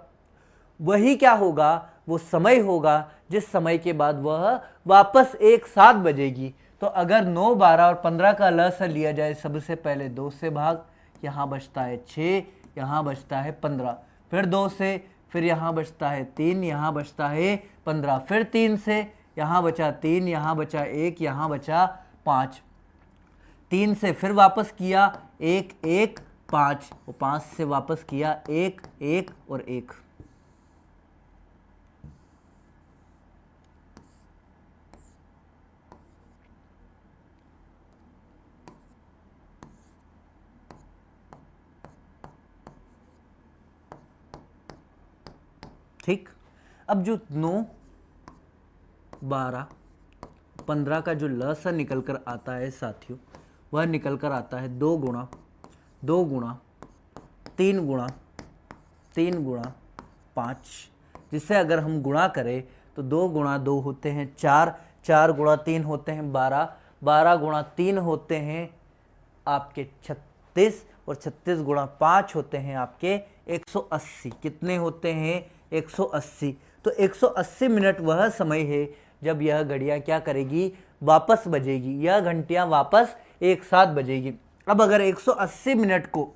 वही क्या होगा, वो समय होगा जिस समय के बाद वह वापस एक साथ बजेगी। तो अगर 9, 12 और 15 का ल स लिया जाए, सबसे पहले 2 से भाग, यहाँ बचता है 6, यहाँ बचता है 15, फिर 2 से, फिर यहाँ बचता है 3, यहाँ बचता है 15, फिर 3 से, यहाँ बचा 3, यहाँ बचा 1, यहाँ बचा 5, 3 से फिर वापस किया 1, 1, 5 और 5 से वापस किया 1, 1 और 1। ठीक, अब जो 9, 12, 15 का जो ल सा निकल कर आता है साथियों, वह निकल कर आता है 2 गुणा 2 गुणा 3 गुणा 3 गुणा 5, जिससे अगर हम गुणा करें तो 2 गुणा 2 होते हैं 4, 4 गुणा 3 होते हैं 12, 12 गुणा 3 होते हैं आपके 36 और 36 गुणा 5 होते हैं आपके 180। कितने होते हैं? 180। तो 180 मिनट वह समय है जब यह घड़ियां क्या करेगी, वापस बजेगी, यह घंटियां वापस एक साथ बजेगी। अब अगर 180 मिनट को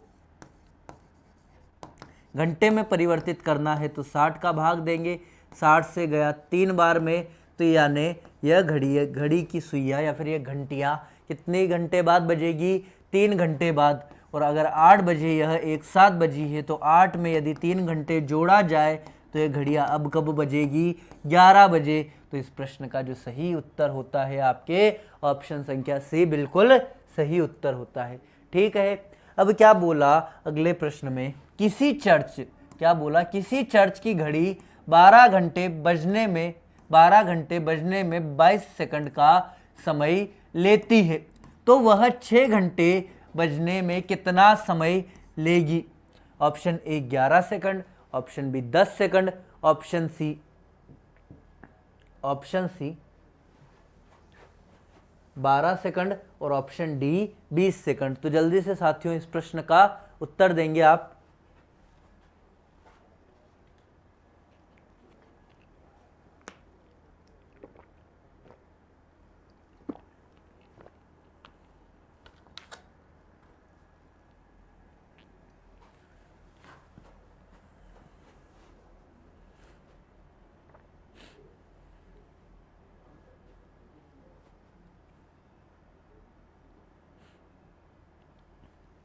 घंटे में परिवर्तित करना है तो 60 का भाग देंगे, 60 से गया 3 बार में, तो यानी यह घड़ी की सुइयां या फिर यह घंटियां कितने घंटे बाद बजेगी? 3 घंटे बाद। और अगर 8 बजे यह एक साथ बजी है तो 8 में यदि 3 घंटे जोड़ा जाए तो यह घड़ियां अब कब बजेगी? 11 बजे। तो इस प्रश्न का जो सही उत्तर होता है आपके ऑप्शन संख्या सी बिल्कुल सही उत्तर होता है। ठीक है, अब क्या बोला अगले प्रश्न में, किसी चर्च, क्या बोला, किसी चर्च की घड़ी 12 घंटे बजने में 22 सेकंड का समय लेती है, तो वह 6 घंटे बजने में कितना समय लेगी? Option A 11 second, option B 10 second, option C 12 second और ऑप्शन डी 20 सेकंड। तो जल्दी से साथियों इस प्रश्न का उत्तर देंगे आप।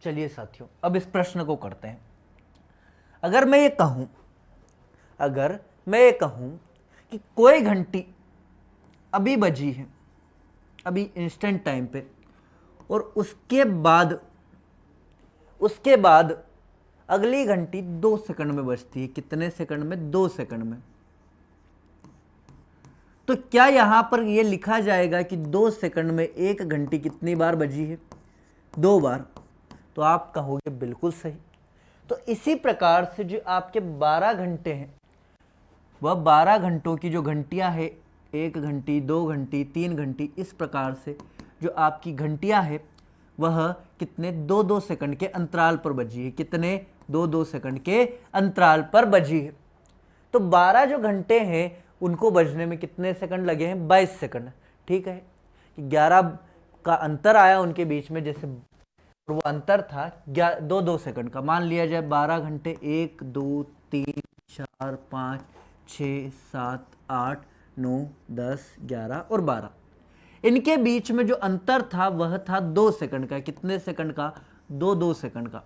चलिए साथियों अब इस प्रश्न को करते हैं। अगर मैं ये कहूं कि कोई घंटी अभी बजी है, अभी इंस्टेंट टाइम पे, और उसके बाद अगली घंटी 2 सेकंड में बजती है। कितने सेकंड में? 2 सेकंड में। तो क्या यहां पर यह लिखा जाएगा कि 2 सेकंड में एक घंटी कितनी बार बजी है? 2 बार। तो आप कहोगे बिल्कुल सही। तो इसी प्रकार से जो आपके 12 घंटे हैं, वह 12 घंटों की जो घंटियां हैं, 1 घंटी, 2 घंटी, 3 घंटी, इस प्रकार से जो आपकी घंटियां हैं वह कितने 2-2 सेकंड के अंतराल पर बजी है। कितने? 2-2 सेकंड के अंतराल पर बजी है। तो 12 जो घंटे हैं उनको बजने में कितने सेकंड लगे हैं? 22 सेकंड। ठीक है, 11 का अंतर आया उनके बीच में, जैसे वो अंतर था 2-2 सेकंड का। मान लिया जाए 12 घंटे, 1, 2, 3, 4, 5, 6, 7, 8, 9, 10, 11 और 12। इनके बीच में जो अंतर था वह था 2 सेकंड का। कितने सेकंड का? 2-2 सेकंड का।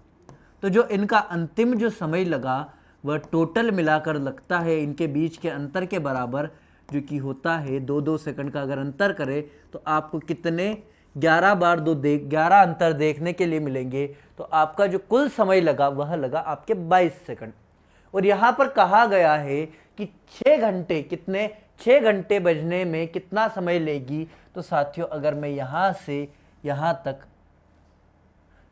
तो जो इनका अंतिम जो समय लगा वह टोटल मिलाकर लगता है इनके बीच के अंतर के बराबर, जो कि होता है 2-2 सेकंड का। अगर अंतर करें तो आपको कितने 11 अंतर देखने के लिए मिलेंगे, तो आपका जो कुल समय लगा वह लगा आपके 22 सेकंड। और यहाँ पर कहा गया है कि 6 घंटे कितने 6 घंटे बजने में कितना समय लेगी। तो साथियों अगर मैं यहाँ से यहाँ तक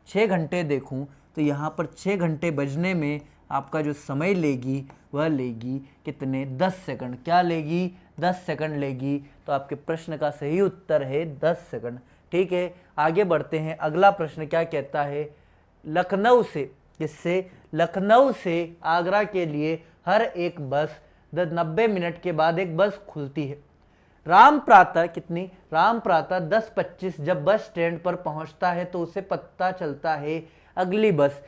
6 घंटे देखूं तो यहाँ पर 6 घंटे बजने में आपका जो समय लेगी वह लेगी कितने 10 सेकंड। क्या लेगी 10 सेकंड लेगी। तो आपके प्रश्न का सही उत्तर है 10 सेकंड। ठीक है, आगे बढ़ते हैं। अगला प्रश्न क्या कहता है, लखनऊ से आगरा के लिए हर एक बस 90 मिनट के बाद एक बस खुलती है। राम प्रातः 10:25 जब बस स्टैंड पर पहुंचता है तो उसे पता चलता है अगली बस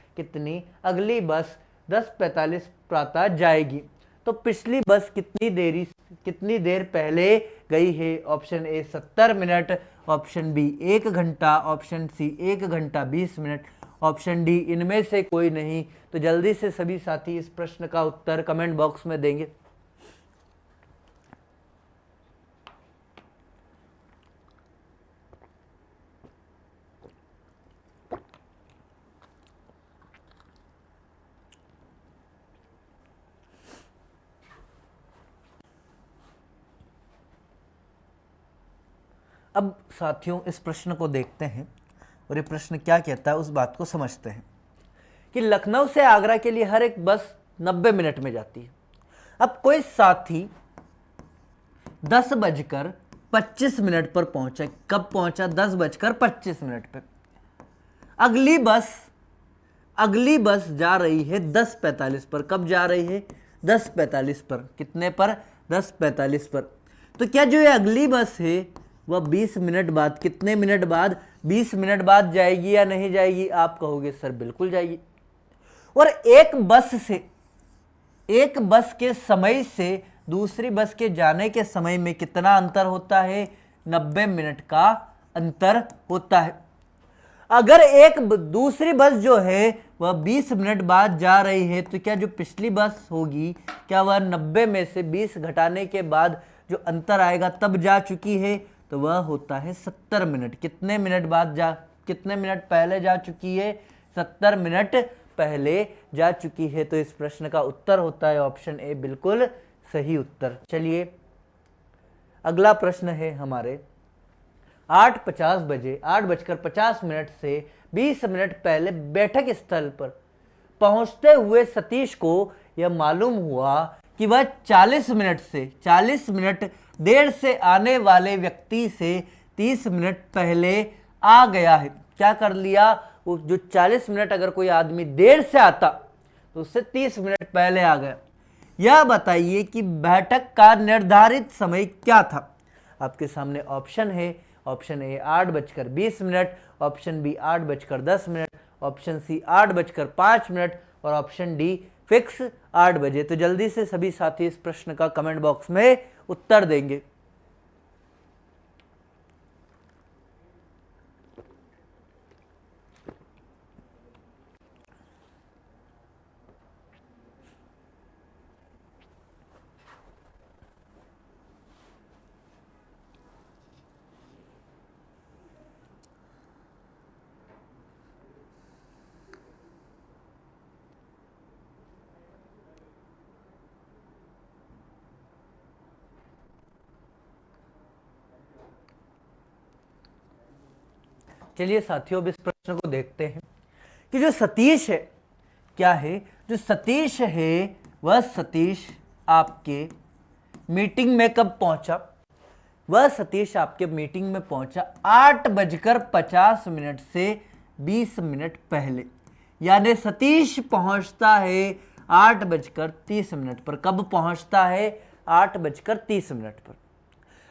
10:45 प्रातः जाएगी। तो पिछली बस कितनी देर पहले गई है। Option A 70 minute, option B 1 घंटा, ऑप्शन सी 1 घंटा 20 मिनट, ऑप्शन डी इनमें से कोई नहीं। तो जल्दी से सभी साथी इस प्रश्न का उत्तर कमेंट बॉक्स में देंगे। अब साथियों इस प्रश्न को देखते हैं और ये प्रश्न क्या कहता है उस बात को समझते हैं कि लखनऊ से आगरा के लिए हर एक बस 90 मिनट में जाती है। अब कोई साथी 10:25 पर पहुंचा। कब पहुंचा 10:25 पे। अगली बस जा रही है 10:45 पर। कब जा रही है 10:45 पर। कितने पर 10:45 पर। तो क्या जो ये अगली बस है वह 20 मिनट बाद, कितने मिनट बाद 20 मिनट बाद जाएगी या नहीं जाएगी। आप कहोगे सर बिल्कुल जाएगी। और एक बस के समय से दूसरी बस के जाने के समय में कितना अंतर होता है 90 मिनट का अंतर होता है। अगर एक दूसरी बस जो है वह 20 मिनट बाद जा रही है तो क्या जो पिछली बस होगी क्या वह 90 में से 20 घटाने के बाद जो अंतर आएगा तब जा चुकी है। तो वह होता है 70 मिनट। कितने मिनट पहले जा चुकी है 70 मिनट पहले जा चुकी है। तो इस प्रश्न का उत्तर होता है ऑप्शन ए बिल्कुल सही उत्तर। चलिए अगला प्रश्न है हमारे 8:50 से 20 मिनट पहले बैठक स्थल पर पहुंचते हुए सतीश को यह मालूम हुआ कि वह 40 मिनट देर से आने वाले व्यक्ति से 30 मिनट पहले आ गया है। क्या कर लिया, वो जो 40 मिनट अगर कोई आदमी देर से आता तो उससे 30 मिनट पहले आ गया। यह बताइए कि बैठक का निर्धारित समय क्या था। आपके सामने ऑप्शन है। Option A 8:20, option B 8:10, option C 8:05 और ऑप्शन डी फिक्स 8 बजे। तो जल्दी से सभी साथी इस प्रश्न का कमेंट बॉक्स में उत्तर देंगे। चलिए साथियों अब इस प्रश्न को देखते हैं कि जो सतीश है क्या है। जो सतीश है वह सतीश आपके मीटिंग में कब पहुंचा। वह सतीश आपके मीटिंग में पहुंचा 8:50 से 20 मिनट पहले। यानी सतीश पहुंचता है 8:30 पर। कब पहुंचता है 8:30 पर।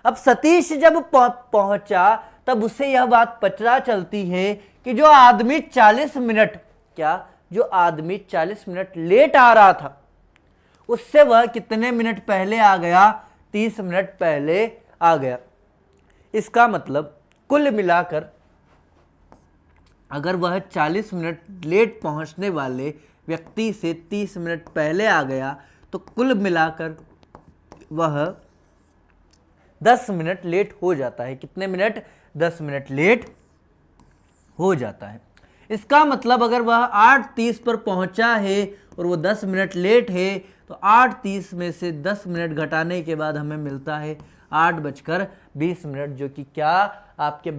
अब सतीश जब पहुंचा तब उसे यह बात पता चलती है कि जो आदमी 40 मिनट लेट आ रहा था उससे वह कितने मिनट पहले आ गया 30 मिनट पहले आ गया। इसका मतलब कुल मिलाकर अगर वह 40 मिनट लेट पहुंचने वाले व्यक्ति से 30 मिनट पहले आ गया तो कुल मिलाकर वह 10 मिनट लेट हो जाता है। कितने मिनट 10 मिनट लेट हो जाता है। इसका मतलब अगर वह 8:30 पर पहुंचा है और वो 10 मिनट लेट है तो 8:30 में से 10 मिनट घटाने के बाद हमें मिलता है 8:20, जो कि क्या आपके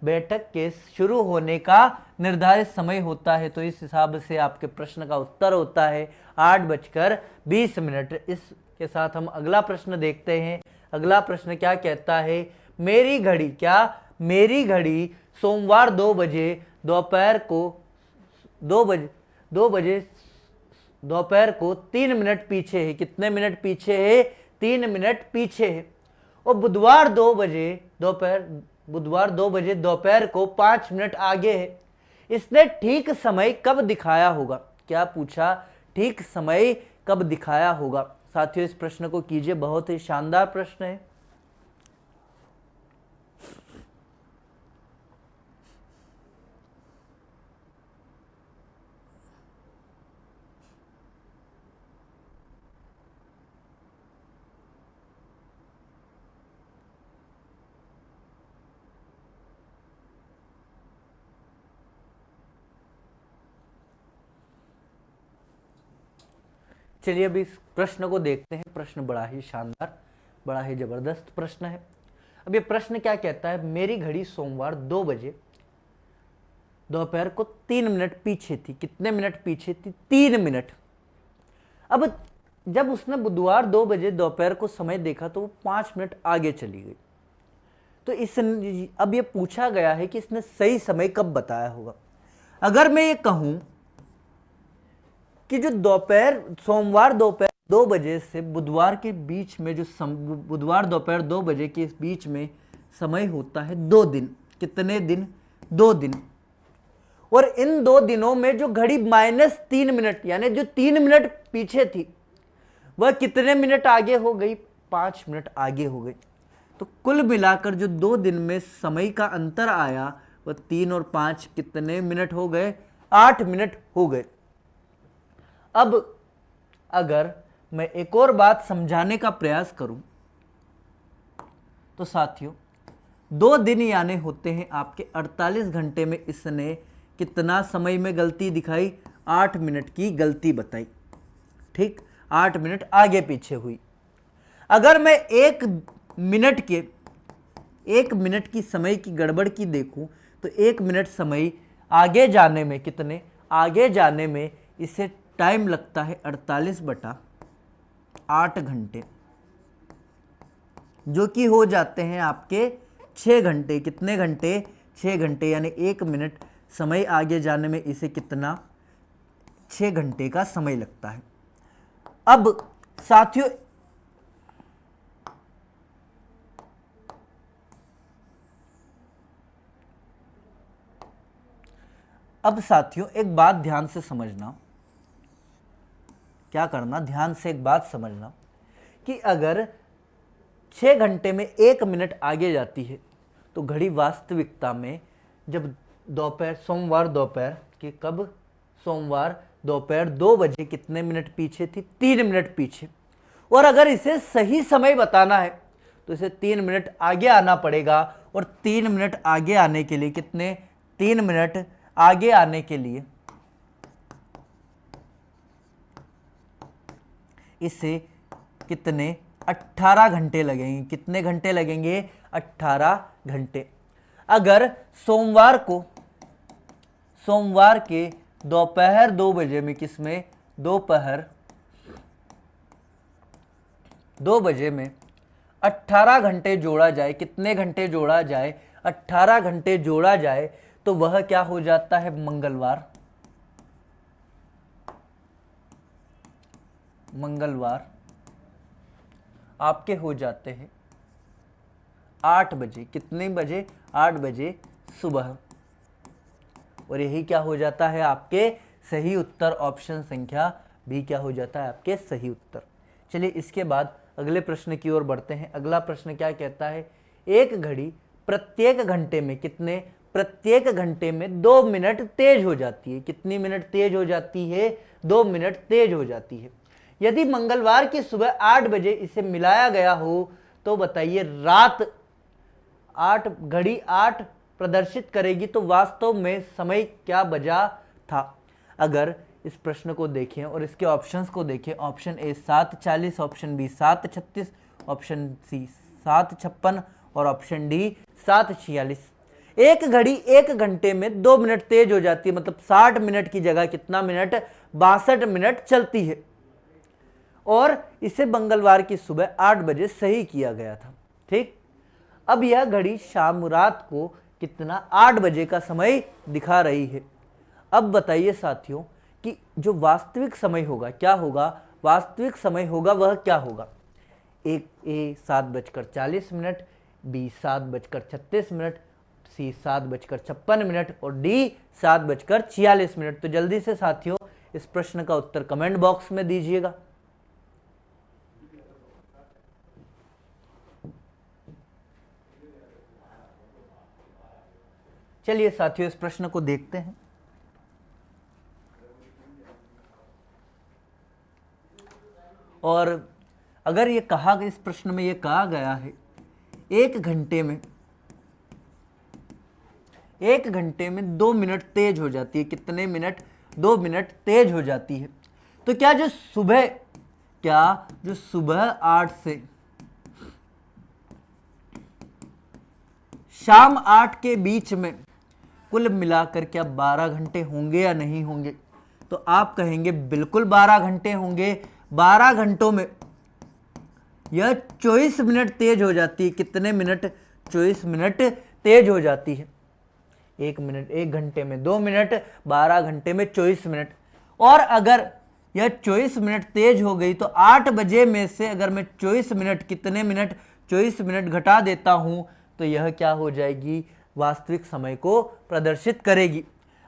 बैठक के शुरू होने का निर्धारित समय होता है। तो इस हिसाब से आपके प्रश्न का उत्तर होता है 8:20। इसके साथ हम अगला प्रश्न देखते हैं। अगला प्रश्न क्या कहता है, मेरी घड़ी सोमवार 2 बजे दोपहर को 3 मिनट पीछे है। कितने मिनट पीछे है? 3 मिनट पीछे है। और बुधवार 2 बजे दोपहर को 5 मिनट आगे है। इसने ठीक समय कब दिखाया होगा? क्या पूछा? ठीक समय कब दिखाया होगा। साथियों इस प्रश्न को कीजिए, बहुत ही शानदार प्रश्न है। चलिए अभी इस प्रश्न को देखते हैं। प्रश्न बड़ा ही शानदार, बड़ा ही जबरदस्त प्रश्न है। अब ये प्रश्न क्या कहता है, मेरी घड़ी सोमवार 2 बजे दोपहर को 3 मिनट पीछे थी। कितने मिनट पीछे थी? 3 मिनट। अब जब उसने बुधवार 2 बजे दोपहर को समय देखा तो वो 5 मिनट आगे चली गई। तो अब ये पूछा गया है कि इसने सही समय कब बताया होगा। अगर मैं ये कहूं कि जो सोमवार दोपहर 2 बजे से बुधवार के बीच में बुधवार दोपहर 2 बजे के बीच में समय होता है 2 दिन। कितने दिन? 2 दिन। और इन 2 दिनों में जो घड़ी -3 मिनट यानी जो 3 मिनट पीछे थी वह कितने मिनट आगे हो गई? 5 मिनट आगे हो गई। तो कुल मिलाकर जो 2 दिन में समय का अंतर आया वह 3 और 5 कितने मिनट हो गए? 8 मिनट हो गए। अब अगर मैं एक और बात समझाने का प्रयास करूं तो साथियों 2 दिन यानी होते हैं आपके 48 घंटे में इसने कितना समय में गलती दिखाई? 8 मिनट की गलती बताई। ठीक, 8 मिनट आगे पीछे हुई। अगर मैं 1 मिनट की समय की गड़बड़ की देखूं तो 1 मिनट समय आगे जाने में कितने? आगे जाने में इसे टाइम लगता है 48/8 घंटे, जो कि हो जाते हैं आपके 6 घंटे। कितने घंटे? 6 घंटे। यानी 1 मिनट समय आगे जाने में इसे कितना? 6 घंटे का समय लगता है। अब साथियों एक बात ध्यान से समझना। क्या करना? ध्यान से एक बात समझना कि अगर 6 घंटे में 1 मिनट आगे जाती है तो घड़ी वास्तविकता में जब सोमवार दोपहर 2 बजे कितने मिनट पीछे थी? 3 मिनट पीछे। और अगर इसे सही समय बताना है तो इसे 3 मिनट आगे आना पड़ेगा। और 3 मिनट आगे आने के लिए कितने? 3 मिनट आगे आने के लिए इसे कितने? 18 घंटे लगेंगे। कितने घंटे लगेंगे? 18 घंटे। अगर सोमवार के दोपहर 2 बजे में दोपहर 2 बजे में 18 घंटे जोड़ा जाए, कितने घंटे जोड़ा जाए? 18 घंटे जोड़ा जाए तो वह क्या हो जाता है? मंगलवार आपके हो जाते हैं 8 बजे। कितने बजे? 8 बजे सुबह। और यही क्या हो जाता है? आपके सही उत्तर। ऑप्शन संख्या बी क्या हो जाता है? आपके सही उत्तर। चलिए इसके बाद अगले प्रश्न की ओर बढ़ते हैं। अगला प्रश्न क्या कहता है, एक घड़ी प्रत्येक घंटे में प्रत्येक घंटे में 2 मिनट तेज हो जाती है। कितनी मिनट तेज हो जाती है? 2 मिनट तेज हो जाती है। यदि मंगलवार की सुबह 8 बजे इसे मिलाया गया हो तो बताइए रात घड़ी 8 प्रदर्शित करेगी तो वास्तव में समय क्या बजा था। अगर इस प्रश्न को देखें और इसके ऑप्शंस को देखें, option A 7:40, option B 7:36, option C 7:56 और ऑप्शन डी 7:46। एक घड़ी 1 घंटे में 2 मिनट तेज हो जाती है, मतलब 60 मिनट की जगह कितना मिनट, 62 मिनट चलती है। और इसे मंगलवार की सुबह 8 बजे सही किया गया था। ठीक, अब यह घड़ी शाम रात को कितना 8 बजे का समय दिखा रही है। अब बताइए साथियों कि जो वास्तविक समय होगा क्या होगा, वास्तविक समय होगा वह क्या होगा। एक ए 7:40, बी 7:36, सी 7:56 और डी 7:46। तो जल्दी से साथियों इस प्रश्न का उत्तर कमेंट बॉक्स में दीजिएगा। चलिए साथियों इस प्रश्न को देखते हैं। और अगर ये कहा इस प्रश्न में ये कहा गया है 1 घंटे में 2 मिनट तेज हो जाती है, कितने मिनट, 2 मिनट तेज हो जाती है। तो क्या जो सुबह 8 से शाम 8 के बीच में कुल मिलाकर क्या 12 घंटे होंगे या नहीं होंगे। तो आप कहेंगे बिल्कुल 12 घंटे होंगे। 12 घंटों में यह 24 मिनट तेज हो जाती है, कितने मिनट, 24 मिनट तेज हो जाती है। 1 घंटे में 2 मिनट, 12 घंटे में 24 मिनट। और अगर यह 24 मिनट तेज हो गई तो 8 बजे में से अगर मैं 24 मिनट, कितने मिनट, 24 मिनट घटा देता हूं तो यह क्या हो जाएगी, वास्तविक समय को प्रदर्शित करेगी।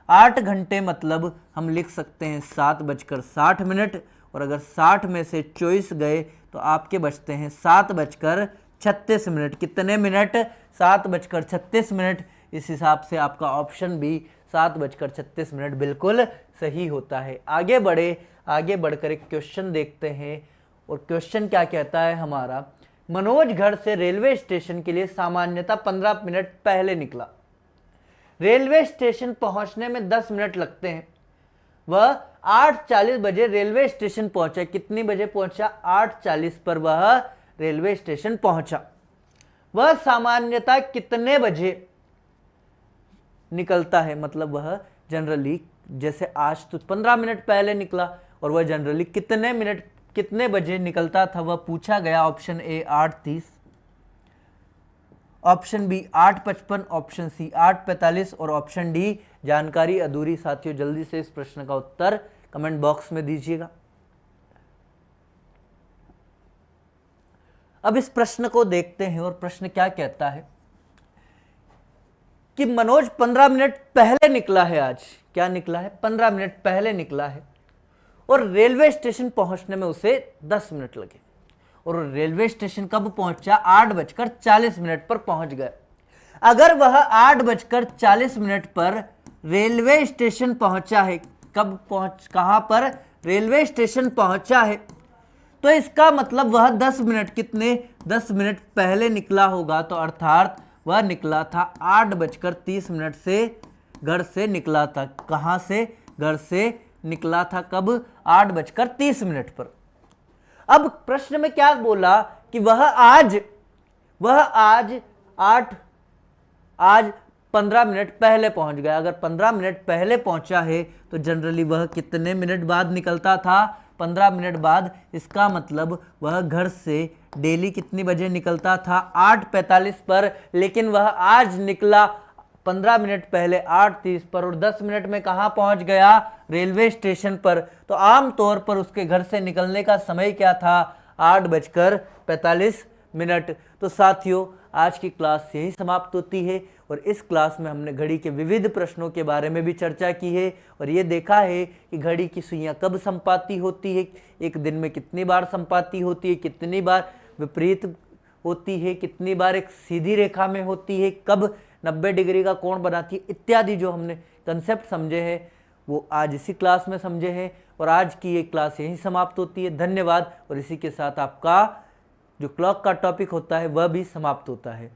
8 घंटे मतलब हम लिख सकते हैं 7:60, और अगर 60 में से 24 गए तो आपके बचते हैं 7:36। कितने मिनट, 7:36। इस हिसाब से आपका ऑप्शन बी 7:36 बिल्कुल सही होता है। आगे बढ़कर एक क्वेश्चन देखते हैं। और क्वेश्चन क्या कहता है हमारा, मनोज घर से रेलवे स्टेशन के लिए सामान्यतः 15 मिनट पहले निकला। रेलवे स्टेशन पहुंचने में 10 मिनट लगते हैं। वह 8:40 बजे रेलवे स्टेशन पहुंचा। कितनी बजे पहुंचा, 8:40 पर वह रेलवे स्टेशन पहुंचा। वह सामान्यतः कितने बजे निकलता है, मतलब वह जनरली, जैसे आज तो 15 मिनट पहले निकला, और वह जनरली कितने बजे निकलता था वह पूछा गया। Option A 8:30, option B 8:55, option C 8:45 और ऑप्शन डी जानकारी अधूरी। साथियों जल्दी से इस प्रश्न का उत्तर कमेंट बॉक्स में दीजिएगा। अब इस प्रश्न को देखते हैं और प्रश्न क्या कहता है कि मनोज 15 मिनट पहले निकला है। आज क्या निकला है, 15 मिनट पहले निकला है, और रेलवे स्टेशन पहुंचने में उसे 10 मिनट लगे। और रेलवे स्टेशन कब पहुंचा, 8:40 पर पहुंच गया। अगर वह 8:40 पर रेलवे स्टेशन पहुंचा है, कहां पर, रेलवे स्टेशन पहुंचा है, तो इसका मतलब वह 10 मिनट पहले निकला होगा। तो अर्थात वह निकला था 8:30 से, घर से निकला था। कहां से, घर से निकला था कब, 8:30 पर। अब प्रश्न में क्या बोला कि वह आज 15 मिनट पहले पहुंच गया। अगर 15 मिनट पहले पहुंचा है तो जनरली वह कितने मिनट बाद निकलता था, 15 मिनट बाद। इसका मतलब वह घर से डेली कितनी बजे निकलता था, 8:45 पर, लेकिन वह आज निकला 15 मिनट पहले 8:30 पर, और 10 मिनट में कहां पहुंच गया, रेलवे स्टेशन पर। तो आमतौर पर उसके घर से निकलने का समय क्या था, 8:45। तो साथियों आज की क्लास यही समाप्त होती है, और इस क्लास में हमने घड़ी के विविध प्रश्नों के बारे में भी चर्चा की है, और ये देखा है कि घड़ी की सुइयां कब संपाती होती है, एक दिन में कितनी बार संपाती होती है, कितनी बार विपरीत होती है, कितनी बार एक सीधी रेखा में होती है, कब 90 डिग्री का कोण बनाती है, इत्यादि जो हमने कंसेप्ट समझे हैं वो आज इसी क्लास में समझे हैं। और आज की ये क्लास यहीं समाप्त होती है। धन्यवाद। और इसी के साथ आपका जो क्लॉक का टॉपिक होता है वह भी समाप्त होता है।